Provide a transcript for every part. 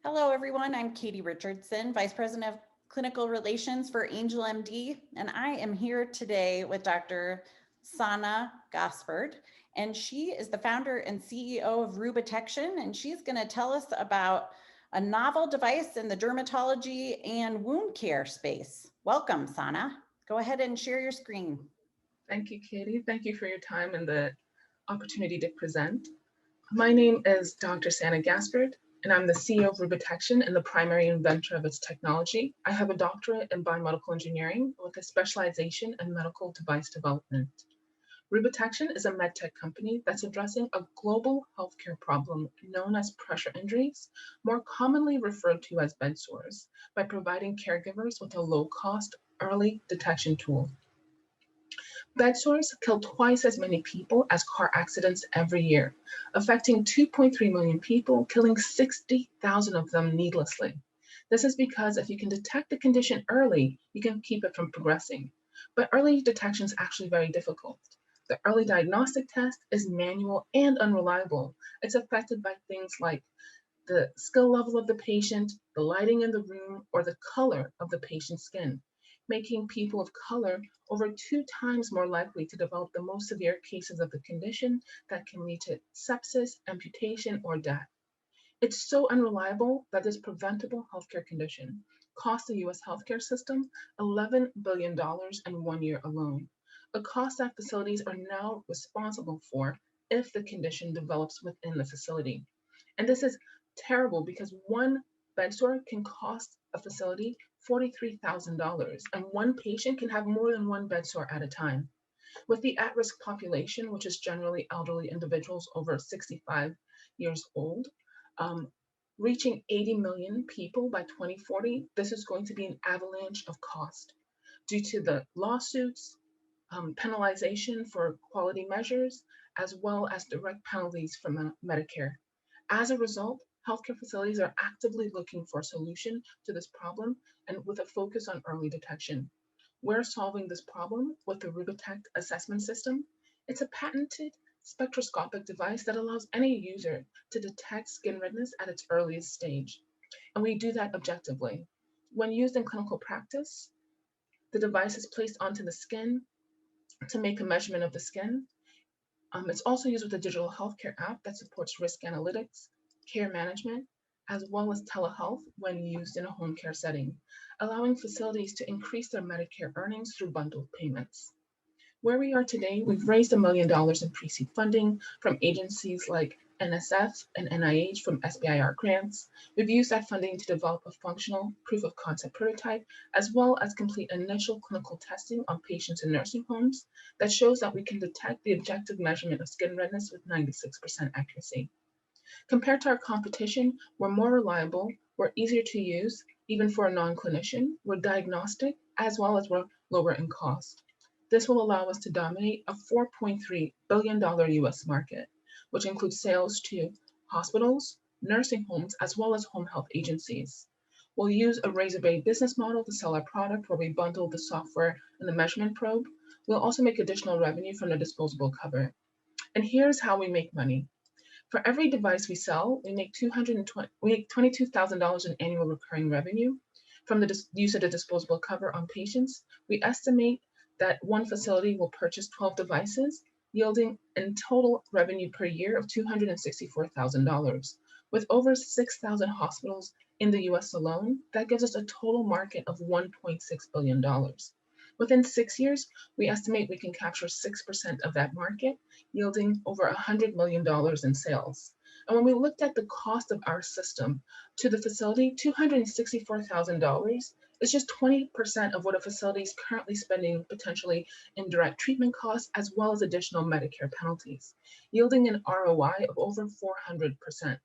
Hello, everyone. I'm Katie Richardson, Vice President of Clinical Relations for Angel MD, and I am here today with Dr. Sana Gosford, and she is the founder and CEO of Rubitection, and she's going to tell us about a novel device in the dermatology and wound care space. Welcome, Sana. Go ahead and share your screen. Thank you, Katie. Thank you for your time and the opportunity to present. My name is Dr. Sana Gaspard, and I'm the CEO of Rubitection and the primary inventor of its technology. I have a doctorate in biomedical engineering with a specialization in medical device development. Rubitection is a medtech company that's addressing a global healthcare problem known as pressure injuries, more commonly referred to as bed sores, by providing caregivers with a low-cost early detection tool. Bed sores kill twice as many people as car accidents every year, affecting 2.3 million people, killing 60,000 of them needlessly. This is because if you can detect the condition early, you can keep it from progressing. But early detection is actually very difficult. The early diagnostic test is manual and unreliable. It's affected by things like the skill level of the patient, the lighting in the room, or the color of the patient's skin, making people of color over 2 times more likely to develop the most severe cases of the condition that can lead to sepsis, amputation, or death. It's so unreliable that this preventable healthcare condition cost the US healthcare system $11 billion in 1 year alone, a cost that facilities are now responsible for if the condition develops within the facility. And this is terrible because one bed sore can cost a facility $43,000, and one patient can have more than one bed sore at a time. With the at risk population, which is generally elderly individuals over 65 years old, um, reaching 80 million people by 2040, this is going to be an avalanche of cost due to the lawsuits, penalization for quality measures, as well as direct penalties from Medicare. As a result, healthcare facilities are actively looking for a solution to this problem and with a focus on early detection. We're solving this problem with the Rubitect assessment system. It's a patented spectroscopic device that allows any user to detect skin redness at its earliest stage. And we do that objectively. When used in clinical practice, the device is placed onto the skin to make a measurement of the skin. It's also used with a digital healthcare app that supports risk analytics, care management, as well as telehealth when used in a home care setting, allowing facilities to increase their Medicare earnings through bundled payments. Where we are today, we've raised $1 million in pre-seed funding from agencies like NSF and NIH from SBIR grants. We've used that funding to develop a functional proof of concept prototype, as well as complete initial clinical testing on patients in nursing homes that shows that we can detect the objective measurement of skin redness with 96% accuracy. Compared to our competition, we're more reliable, we're easier to use, even for a non-clinician, we're diagnostic, as well as we're lower in cost. This will allow us to dominate a $4.3 billion US market, which includes sales to hospitals, nursing homes, as well as home health agencies. We'll use a razor-blade business model to sell our product where we bundle the software and the measurement probe. We'll also make additional revenue from the disposable cover. And here's how we make money. For every device we sell, we make $22,000 in annual recurring revenue. From the use of the disposable cover on patients, we estimate that one facility will purchase 12 devices, yielding in total revenue per year of $264,000. With over 6,000 hospitals in the US alone, that gives us a total market of $1.6 billion. Within 6 years, we estimate we can capture 6% of that market, yielding over $100 million in sales. And when we looked at the cost of our system to the facility, $264,000 is just 20% of what a facility is currently spending potentially in direct treatment costs, as well as additional Medicare penalties, yielding an ROI of over 400%.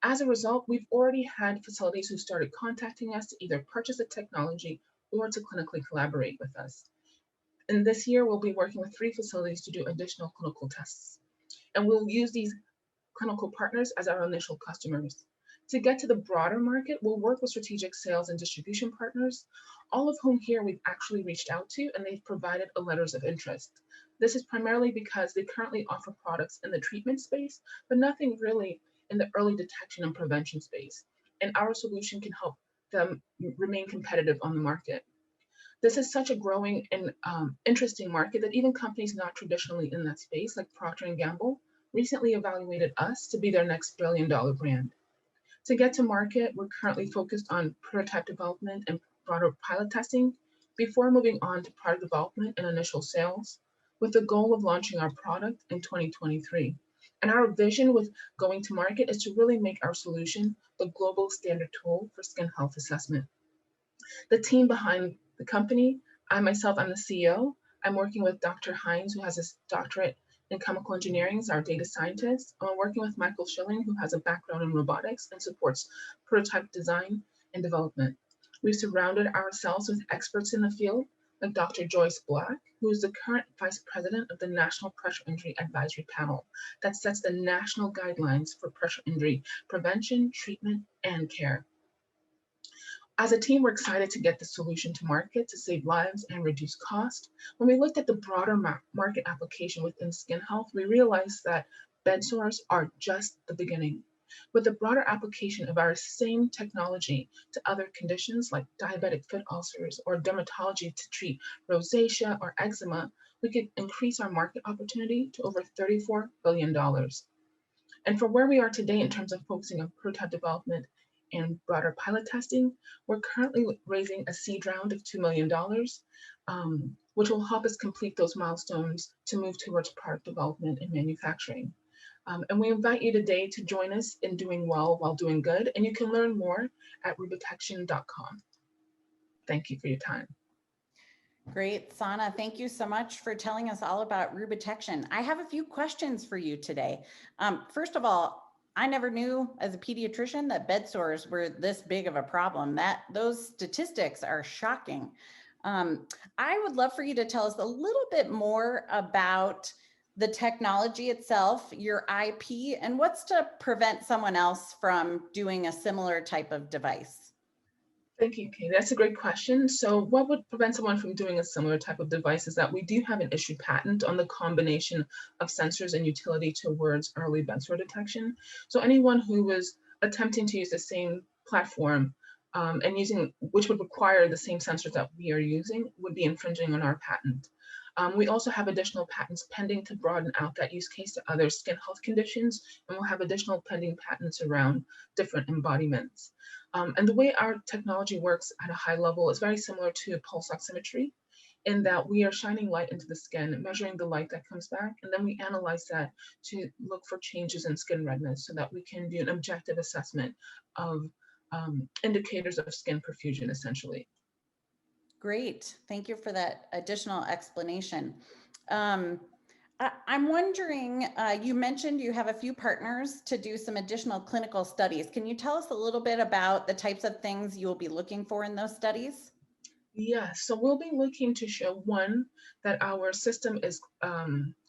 As a result, we've already had facilities who started contacting us to either purchase the technology or to clinically collaborate with us. And this year, we'll be working with 3 facilities to do additional clinical tests. And we'll use these clinical partners as our initial customers. To get to the broader market, we'll work with strategic sales and distribution partners, all of whom here we've actually reached out to, and they've provided a letters of interest. This is primarily because they currently offer products in the treatment space, but nothing really in the early detection and prevention space. and our solution can help them remain competitive on the market. This is such a growing and interesting market that even companies not traditionally in that space, like Procter & Gamble, recently evaluated us to be their next billion-dollar brand. To get to market, we're currently focused on prototype development and broader pilot testing before moving on to product development and initial sales, with the goal of launching our product in 2023. And our vision with going to market is to really make our solution the global standard tool for skin health assessment. The team behind the company, I'm the CEO. I'm working with Dr. Hines, who has his doctorate in chemical engineering, is our data scientist. I'm working with Michael Schilling, who has a background in robotics and supports prototype design and development. We've surrounded ourselves with experts in the field, like Dr. Joyce Black, who is the current vice president of the National Pressure Injury Advisory Panel that sets the national guidelines for pressure injury prevention, treatment, and care. As a team, we're excited to get the solution to market to save lives and reduce cost. When we looked at the broader market application within skin health, we realized that bed sores are just the beginning. With the broader application of our same technology to other conditions like diabetic foot ulcers or dermatology to treat rosacea or eczema, we could increase our market opportunity to over $34 billion. And for where we are today in terms of focusing on prototype development and broader pilot testing, we're currently raising a seed round of $2 million, which will help us complete those milestones to move towards product development and manufacturing. And we invite you today to join us in doing well while doing good, and you can learn more at rubitection.com. Thank you for your time. Great, Sana. Thank you so much for telling us all about Rubitection. I have a few questions for you today. First of all, I never knew as a pediatrician that bed sores were this big of a problem. Those statistics are shocking. I would love for you to tell us a little bit more about the technology itself, your IP, and what's to prevent someone else from doing a similar type of device. Thank you, Katie. That's a great question. So what would prevent someone from doing a similar type of device is that we do have an issued patent on the combination of sensors and utility towards early bed sore detection. So anyone who was attempting to use the same platform and which would require the same sensors that we are using would be infringing on our patent. We also have additional patents pending to broaden out that use case to other skin health conditions, and we'll have additional pending patents around different embodiments. And the way our technology works at a high level is very similar to pulse oximetry, in that we are shining light into the skin, measuring the light that comes back, and then we analyze that to look for changes in skin redness so that we can do an objective assessment of indicators of skin perfusion, essentially. Great. Thank you for that additional explanation. I'm wondering, you mentioned you have a few partners to do some additional clinical studies. Can you tell us a little bit about the types of things you will be looking for in those studies? Yes, so we'll be looking to show, one, that our system is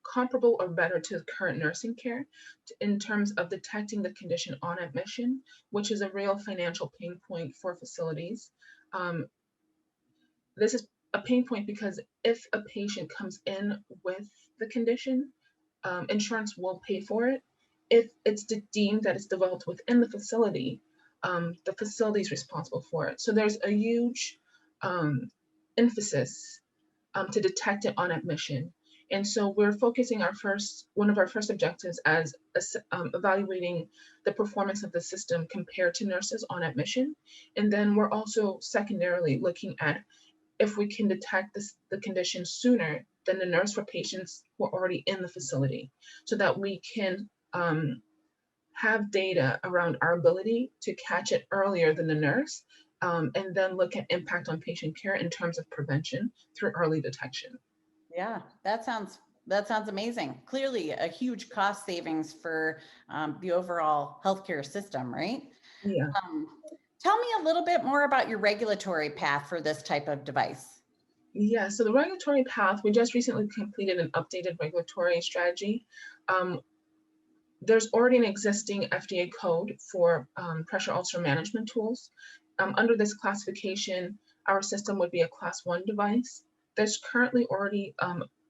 comparable or better to current nursing care in terms of detecting the condition on admission, which is a real financial pain point for facilities. This is a pain point because if a patient comes in with the condition, insurance will pay for it. If it's deemed that it's developed within the facility is responsible for it. So there's a huge emphasis to detect it on admission. And so we're focusing one of our first objectives as evaluating the performance of the system compared to nurses on admission. And then we're also secondarily looking at if we can detect the condition sooner than the nurse for patients who are already in the facility, so that we can have data around our ability to catch it earlier than the nurse, and then look at impact on patient care in terms of prevention through early detection. Yeah, that sounds amazing. Clearly a huge cost savings for the overall healthcare system, right? Yeah. Tell me a little bit more about your regulatory path for this type of device. Yeah, so the regulatory path, we just recently completed an updated regulatory strategy. There's already an existing FDA code for pressure ulcer management tools. Under this classification, our system would be a class 1 device. There's currently already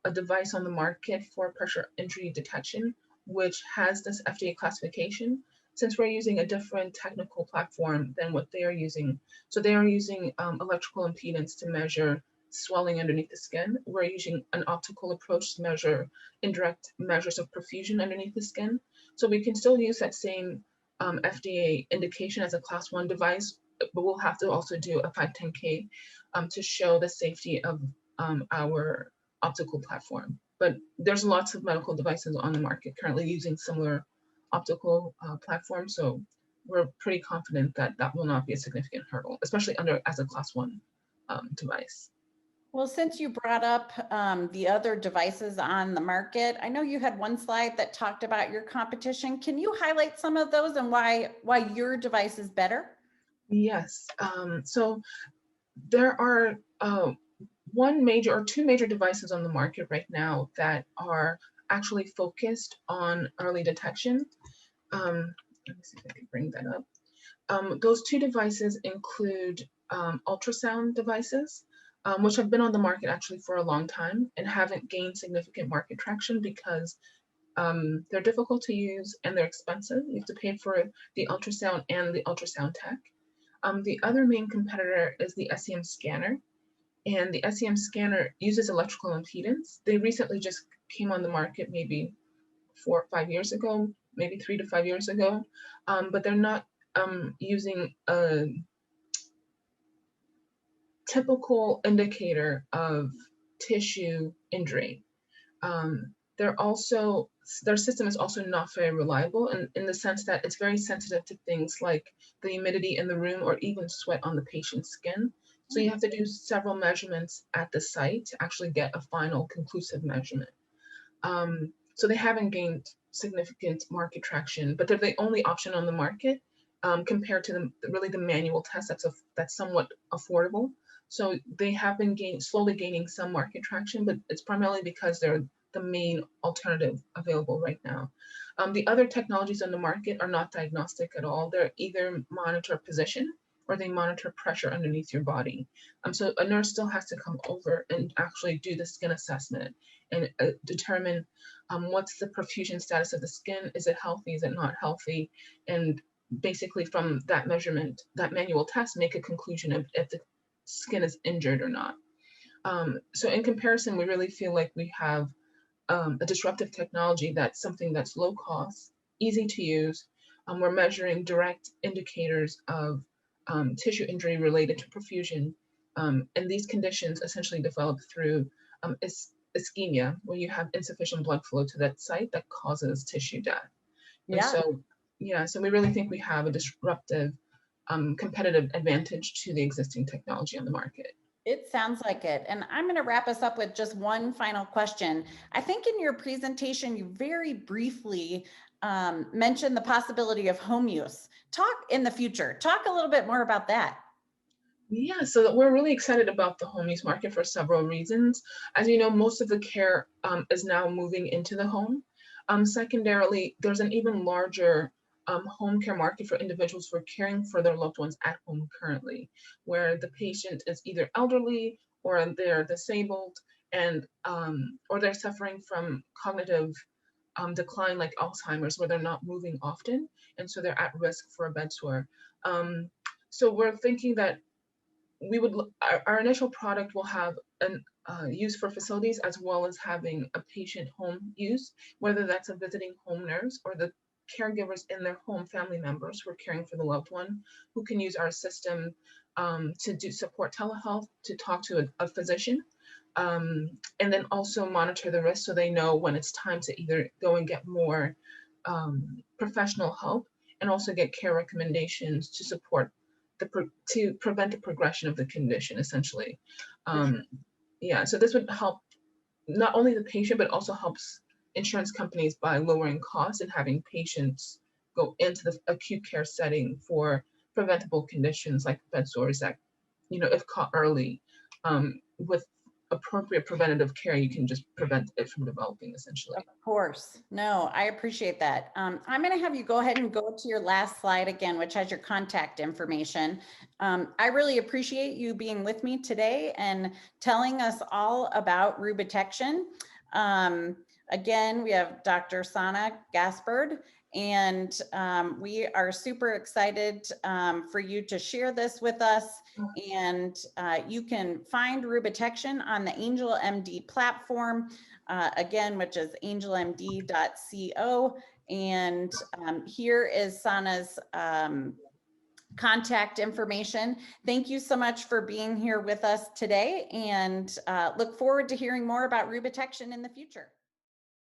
a device on the market for pressure injury detection, which has this FDA classification. since we're using a different technical platform than what they are using. So they are using electrical impedance to measure swelling underneath the skin. We're using an optical approach to measure indirect measures of perfusion underneath the skin. So we can still use that same FDA indication as a class 1 device, but we'll have to also do a 510K to show the safety of our optical platform. But there's lots of medical devices on the market currently using similar optical platforms. So we're pretty confident that that will not be a significant hurdle, especially under as a class 1 device. Well, since you brought up the other devices on the market, I know you had one slide that talked about your competition. Can you highlight some of those and why your device is better? Yes. So there are one major or two major devices on the market right now that are actually focused on early detection. Let me see if I can bring that up. Those two devices include ultrasound devices, which have been on the market actually for a long time and haven't gained significant market traction because they're difficult to use and they're expensive. You have to pay for the ultrasound and the ultrasound tech. The other main competitor is the SEM scanner, and the SEM scanner uses electrical impedance. They recently just came on the market maybe 4 or 5 years ago, maybe 3 to 5 years ago, but they're not using a typical indicator of tissue injury. They're also, their system is also not very reliable in the sense that it's very sensitive to things like the humidity in the room or even sweat on the patient's skin. So you have to do several measurements at the site to actually get a final conclusive measurement. So they haven't gained significant market traction, but they're the only option on the market compared to really the manual test that's somewhat affordable. So they have been slowly gaining some market traction, but it's primarily because they're the main alternative available right now. The other technologies on the market are not diagnostic at all. They're either monitor position or they monitor pressure underneath your body. So a nurse still has to come over and actually do the skin assessment and determine what's the perfusion status of the skin. Is it healthy? Is it not healthy? And basically from that measurement, that manual test, make a conclusion of if the skin is injured or not. So in comparison, we really feel like we have a disruptive technology that's something that's low cost, easy to use. We're measuring direct indicators of tissue injury related to perfusion. And these conditions essentially develop through ischemia, where you have insufficient blood flow to that site that causes tissue death. And so, yeah, so we really think we have a disruptive competitive advantage to the existing technology on the market. It sounds like it. And I'm going to wrap us up with just one final question. I think in your presentation, you very briefly mentioned the possibility of home use. Talk in the future. Talk a little bit more about that. Yeah, so we're really excited about the home use market for several reasons. As you know, most of the care is now moving into the home. Secondarily, there's an even larger home care market for individuals who are caring for their loved ones at home currently, where the patient is either elderly or they're disabled and or they're suffering from cognitive decline like Alzheimer's, where they're not moving often, and so they're at risk for a bed sore. So we're thinking that we would our initial product will have an use for facilities as well as having a patient home use, whether that's a visiting home nurse or the caregivers in their home, family members who are caring for the loved one, who can use our system to do support telehealth, to talk to a physician, and then also monitor the risk so they know when it's time to either go and get more professional help and also get care recommendations to support to prevent the progression of the condition, essentially. Yeah, so this would help not only the patient, but also helps insurance companies by lowering costs and having patients go into the acute care setting for preventable conditions like bed sores that, if caught early, with appropriate preventative care, you can just prevent it from developing, essentially. Of course. No, I appreciate that. I'm going to have you go ahead and go to your last slide again, which has your contact information. I really appreciate you being with me today and telling us all about Rubitection. Again, we have Dr. Sana Gaspard, And we are super excited for you to share this with us. And you can find Rubitection on the Angel MD platform, again, which is angelmd.co. And here is Sana's contact information. Thank you so much for being here with us today, and look forward to hearing more about Rubitection in the future.